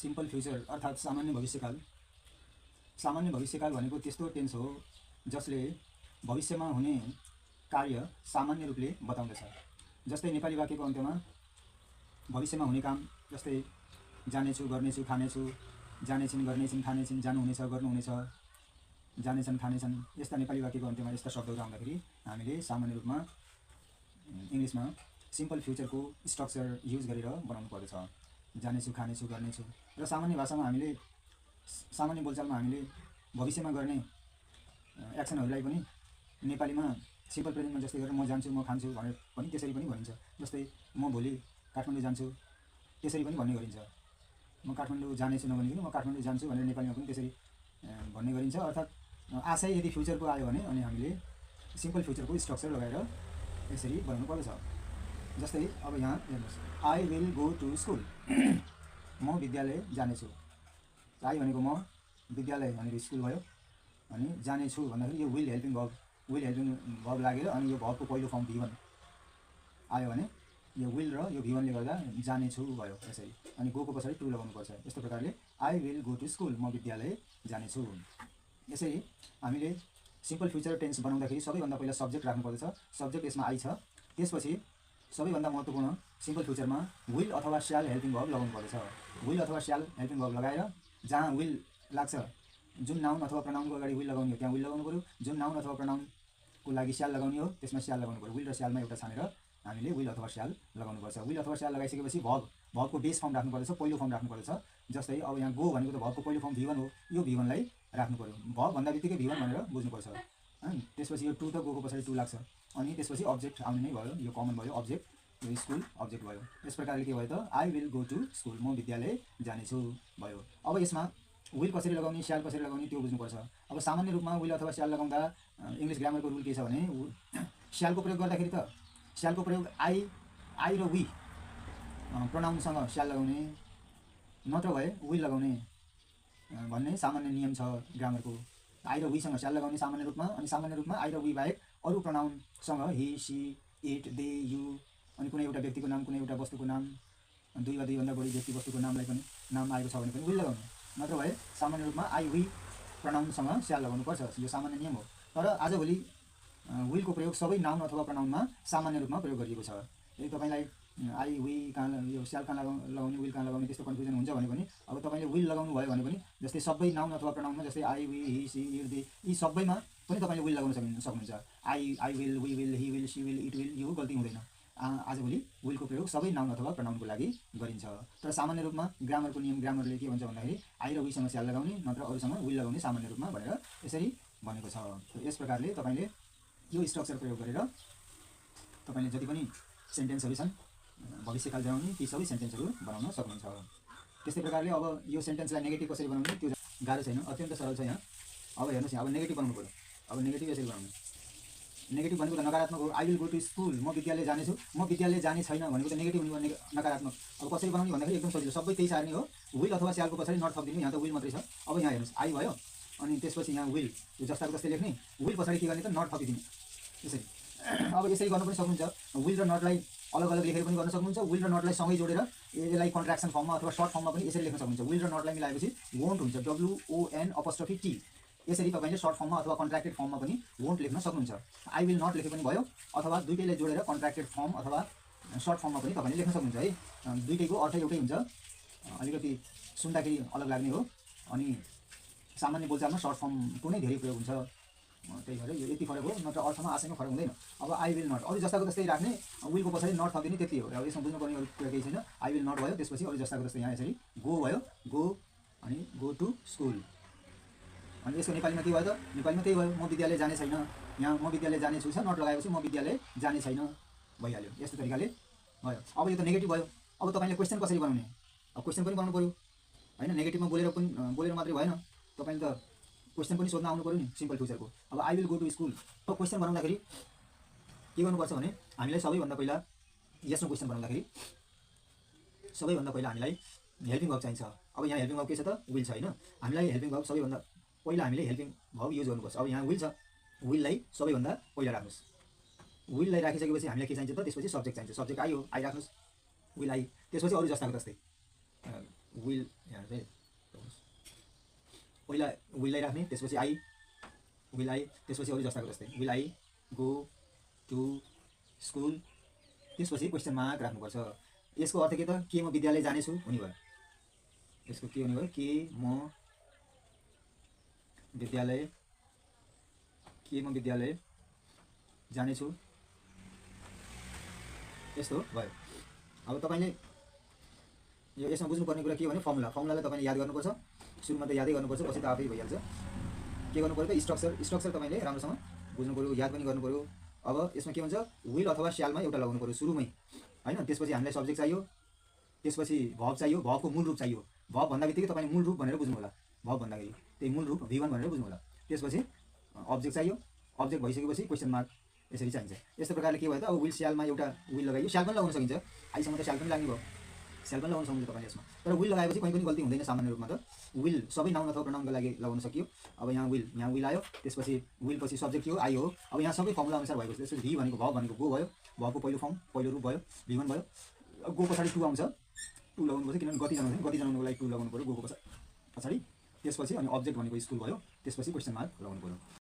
Simple future अर्थात् सामान्य भविष्यकाल। सामान्य भविष्यकाल भनेको त्यस्तो टेन्स हो जसले भविष्यमा हुने कार्य सामान्य रूपले बताउँदछ। जस्तै नेपाली वाक्यको अन्त्यमा भविष्यमा हुने काम, जस्तै जानेछु, गर्नेछु, खानेछु, जानेछिन्, गर्नेछिन्, खानेछिन्, जानुहुनेछ, गर्नुहुनेछ, जानेछन्, खानेछन्, यस्ता नेपाली वाक्यको अन्त्यमा यस्ता शब्दहरू आउँदाखेरि हामीले सामान्य रूपमा इङ्ग्लिसमा सिम्पल फ्युचरको स्ट्रक्चर युज गरेर बनाउनु पर्दछ। जानेछु, खानेछु, गर्नेछु। र सामान्य भाषामा हामीले, सामान्य बोलचालमा हामीले भविष्यमा गर्ने एक्सनहरूलाई पनि नेपालीमा सिम्पल प्रेजेन्टमा जस्तै गरेर म जान्छु, म खान्छु भनेर पनि त्यसरी पनि भनिन्छ। जस्तै म भोलि काठमाडौँ जान्छु, त्यसरी पनि भन्ने गरिन्छ। म काठमाडौँ जानेछु नभनिकन म काठमाडौँ जान्छु भनेर नेपालीमा पनि त्यसरी भन्ने गरिन्छ। अर्थात् आशय यदि फ्युचरको आयो भने अनि हामीले सिम्पल फ्युचरको स्ट्रक्चर लगाएर यसरी बनाउनु पर्दछ। जस्तै अब यहाँ हेर्नुहोस्, I will go to school. म विद्यालय जानेछु। आई भनेको म, विद्यालय भनेको स्कुल भयो, अनि जानेछु भन्दाखेरि यो विल हेल्पिङ भर्ब लागेर अनि यो भर्बको पहिलो फर्म भी1 आयो भने यो विल र यो भी1ले गर्दा जानेछु भयो यसरी। अनि गोको पछाडि टु लगाउनुपर्छ। यस्तो प्रकारले I will go to school, म विद्यालय जानेछु। यसरी हामीले सिम्पल फ्युचर टेन्स बनाउँदाखेरि सबैभन्दा पहिला सब्जेक्ट राख्नुपर्दछ। सब्जेक्ट यसमा आई छ। त्यसपछि सबैभन्दा महत्त्वपूर्ण सिम्पल फ्युचरमा विल अथवा स्याल हेल्पिङ भर्ब लगाउनु पर्दछ। विल अथवा स्याल हेल्पिङ भर्ब लगाएर जहाँ विल लाग्छ, जुन नाउन अथवा प्रनाउनको अगाडि विल लगाउने हो त्यहाँ विल लगाउनु पऱ्यो। जुन नाउन अथवा प्रनाउनको लागि स्याल लगाउने हो त्यसमा स्याल लगाउनु पऱ्यो। विल र स्यालमा एउटा छानेर हामीले विल अथवा स्याल लगाउनुपर्छ। विल अथवा स्याल लगाइसकेपछि भर्बको बेस फर्म राख्नुपर्छ, पहिलो फर्म राख्नुपर्छ। जस्तै अब यहाँ गो भनेको त भर्बको पहिलो फर्म भी1 हो, यो भी1लाई राख्नु पऱ्यो। भर्ब भन्दा बित्तिकै भी1 भनेर बुझ्नुपर्छ। त्यसपछि यो टु त गोको पछाडि टु लाग्छ। अनि त्यसपछि अब्जेक्ट आउने नै भयो, यो कमन भयो अब्जेक्ट, यो स्कुल अब्जेक्ट भयो। यस प्रकारले के भयो त I will go to school, म विद्यालय जानेछु भयो। अब यसमा विल कसरी लगाउने, स्याल कसरी लगाउने त्यो बुझ्नुपर्छ। अब सामान्य रूपमा विल अथवा स्याल लगाउँदा इङ्ग्लिस ग्रामरको रुल के छ भने स्यालको प्रयोग गर्दाखेरि त स्यालको प्रयोग आई र वी प्रोनाउनसँग स्याल लगाउने, नत्र भए विल लगाउने भन्ने सामान्य नियम छ ग्रामरको। आई र वीसँग स्याल लगाउने सामान्य रूपमा, अनि सामान्य रूपमा आई र वी बाहेक अरू प्रोनाउनसँग he, she, it, they, you, अनि कुनै एउटा व्यक्तिको नाम, कुनै एउटा वस्तुको नाम, दुई वा दुईभन्दा बढी व्यक्ति वस्तुको नामलाई पनि नाम आएको छ भने पनि विल लगाउने, नत्र भए सामान्य रूपमा आई वी प्रोनाउनसँग स्याल लगाउनुपर्छ। यो सामान्य नियम हो। तर आजभोलि विलको प्रयोग सबै नाउन अथवा प्रनाउनमा सामान्य रूपमा प्रयोग गरिएको छ। यदि तपाईँलाई आई वी कहाँ, यो स्याल कहाँ लगाउने, विल कहाँ लगाउने त्यस्तो कन्फ्युजन हुन्छ भने पनि अब तपाईँले विल लगाउनु भयो भने पनि जस्तै सबै नाउन अथवा प्रनाउनमा, जस्तै I, we, he, she, it, they, यी सबैमा पनि तपाईँले विल लगाउन सक्नुहुन्छ। I will, we will, he will, she will, it will, यो गल्ती हुँदैन। आजभोलि विलको प्रयोग सबै नाउन अथवा प्रनाउनको लागि गरिन्छ। तर सामान्य रूपमा ग्रामरको नियम, ग्रामरले के भन्छ भन्दाखेरि आई र वीसँग स्याल लगाउने, नत्र अरूसँग विल लगाउने सामान्य रूपमा भनेर यसरी भनेको छ। यस प्रकारले तपाईँले यो स्ट्रक्चर प्रयोग गरेर तपाईँले जति पनि सेन्टेन्सहरू छन् भविष्यकाल जनाउने ती सबै सेन्टेन्सहरू बनाउन सक्नुहुन्छ। त्यस्तै प्रकारले अब यो सेन्टेन्सलाई नेगेटिभ कसरी बनाउने त्यो गाह्रो छैन, अत्यन्त सरल छ यहाँ। अब हेर्नुहोस् यहाँ, अब नेगेटिभ बनाउनु पऱ्यो। अब नेगेटिभ यसरी बनाउनु, नेगेटिभ भनेको त नकारात्मक हो। I will go to school, म विद्यालय जानेछु, म विद्यालय जाने छैन भनेको त नेगेटिभ हुने, नकारात्मक। अब कसरी बनाउने भन्दाखेरि एकदम सजिलो, सबै त्यही सार्ने हो। विल अथवा स्यालको पछाडि नट थपिदिनु, यहाँ त विल मात्रै छ। अब यहाँ हेर्नुहोस्, आई भयो अनि त्यसपछि यहाँ विल, यो जस्ताको जस्तै लेख्ने, विल पछाडि के गर्ने त नट थपिदिने यसरी। अब यसरी गर्न पनि सक्नुहुन्छ। विल र नटलाई अलग अलग लेखेर पनि गर्न सक्नुहुन्छ। विल र नटलाई सँगै जोडेर यसलाई कन्ट्र्याक्सन फर्ममा अथवा सर्ट फर्ममा पनि यसरी लेख्न सक्नुहुन्छ। विल र नटलाई मिलाएपछि वोन्ट हुन्छ, WON''T। यसरी तपाईँले सर्ट फर्ममा अथवा कन्ट्र्याक्टेड फर्ममा पनि वोन्ट लेख्न सक्नुहुन्छ। आई विल नट लेखे पनि भयो, अथवा दुईटैलाई जोडेर कन्ट्र्याक्टेड फर्म अथवा सर्ट फर्ममा पनि तपाईँले लेख्न सक्नुहुन्छ है। दुईटैको अर्थ एउटै हुन्छ, अलिकति सुन्दाखेरि अलग लाग्ने हो। अनि सामान्य बोलचालमा सर्ट फर्मको नै धेरै प्रयोग हुन्छ, त्यही भएर यो यति फरक हो, नत्र अर्थमा आशयमा फरक हुँदैन। अब आई विल नट, अरू जस्ताको जस्तै राख्ने, विलको पछाडि नट थपिदिने, त्यति हो। अब यसमा बुझ्नुपर्ने अरू कुरा केही छैन। आई विल नट भयो, त्यसपछि अरू जस्ताको जस्तै यहाँ यसरी गो भयो, गो अनि गो टु स्कुल। अनि यसको नेपालीमा के भयो त, नेपालीमा त्यही भयो, म विद्यालय जाने छैन। यहाँ म विद्यालय जानेछु छ, नट लगाएपछि म विद्यालय जाने छैन भइहाल्यो। यस्तो तरिकाले भयो। अब यो त नेगेटिभ भयो। अब तपाईँले क्वेसन कसरी बनाउने, अब क्वेसन पनि बनाउनु पऱ्यो होइन। नेगेटिभमा बोलेर मात्रै भएन, तपाईँले त क्वेसन पनि सोध्न आउनु पऱ्यो नि सिम्पल फ्युचरको। अब I will go to school, अब क्वेसन बनाउँदाखेरि के गर्नुपर्छ भने हामीलाई सबैभन्दा पहिला यसमा क्वेसन बनाउँदाखेरि सबैभन्दा पहिला हामीलाई हेल्पिङ भर्ब चाहिन्छ। अब यहाँ हेल्पिङ भर्ब के छ त, विल छ होइन। हामीलाई हेल्पिङ भर्ब सबैभन्दा पहिला हामीले हेल्पिङ भर्ब युज गर्नुपर्छ। अब यहाँ विल छ, विललाई सबैभन्दा पहिला राख्नुहोस्। विललाई राखिसकेपछि हामीलाई के चाहिन्छ त, त्यसपछि सब्जेक्ट चाहिन्छ। सब्जेक्ट आयो, आई राख्नुहोस्, विल आई। त्यसपछि अरू जस्ताको जस्तै विल, यहाँ है। पहिला विललाई राख्ने, त्यसपछि आई, विल आई, त्यसपछि अरू जस्ताको जस्तै will I go to school, त्यसपछि क्वेसन मार्क राख्नुपर्छ। यसको अर्थ के त? के म विद्यालय जानेछु हुने भयो। यसको के हुने भयो? के म विद्यालय जानेछु, यस्तो भयो। अब तपाईँले यो यसमा बुझ्नुपर्ने कुरा के हो भने फर्मुलालाई तपाईँले याद गर्नुपर्छ। सुरुमा त यादै गर्नुपर्छ, पछि त आफै भइहाल्छ। के गर्नु पऱ्यो त? स्ट्रक्चर तपाईँले राम्रोसँग बुझ्नु पऱ्यो, याद पनि गर्नु पऱ्यो। अब यसमा के हुन्छ? विल अथवा स्यालमा एउटा लगाउनु पऱ्यो सुरुमै, होइन? त्यसपछि हामीलाई सब्जेक्ट चाहियो, त्यसपछि भर्ब चाहियो, भर्बको मूल रूप चाहियो। भर्ब भन्दा बित्तिकै तपाईँले मूल रूप भनेर बुझ्नु होला। भर्ब भन्दाखेरि त्यही मूल रूप V1 भनेर बुझ्नु होला। त्यसपछि अब्जेक्ट चाहियो, अब्जेक्ट भइसकेपछि क्वेसन मार्क यसरी चाहिन्छ। यस्तो प्रकारले के भयो त? अब विल स्यालमा एउटा विल लगाइयो, स्याल पनि लगाउन सकिन्छ। आइसम्म त स्याल पनि लाग्ने भयो, स्याल पनि लगाउन सक्नुहुन्छ तपाईँले यसमा। तर विल लगाएपछि कहीँ पनि गल्ती हुँदैन सामान्य रूपमा त। विल सबै नाउन अथवा प्रोनाउनका लागि लगाउन सकियो। अब यहाँ विल आयो, त्यसपछि विल पछि सब्जेक्ट थियो, आई हो। अब यहाँ सबै फर्मुला अनुसार भएको छ। त्यसपछि भी भनेको भर्ब भनेको गो भयो, भर्बको पहिलो रूप भयो, V1 भयो। गो पछाडि टु आउँछ, टु लगाउनुपर्छ, किनभने गति जनाउनुको लागि टु लगाउनु पऱ्यो गोको पछाडि। त्यसपछि अनि अब्जेक्ट भनेको स्कुल भयो, त्यसपछि क्वेसन मार्क लगाउनु पऱ्यो।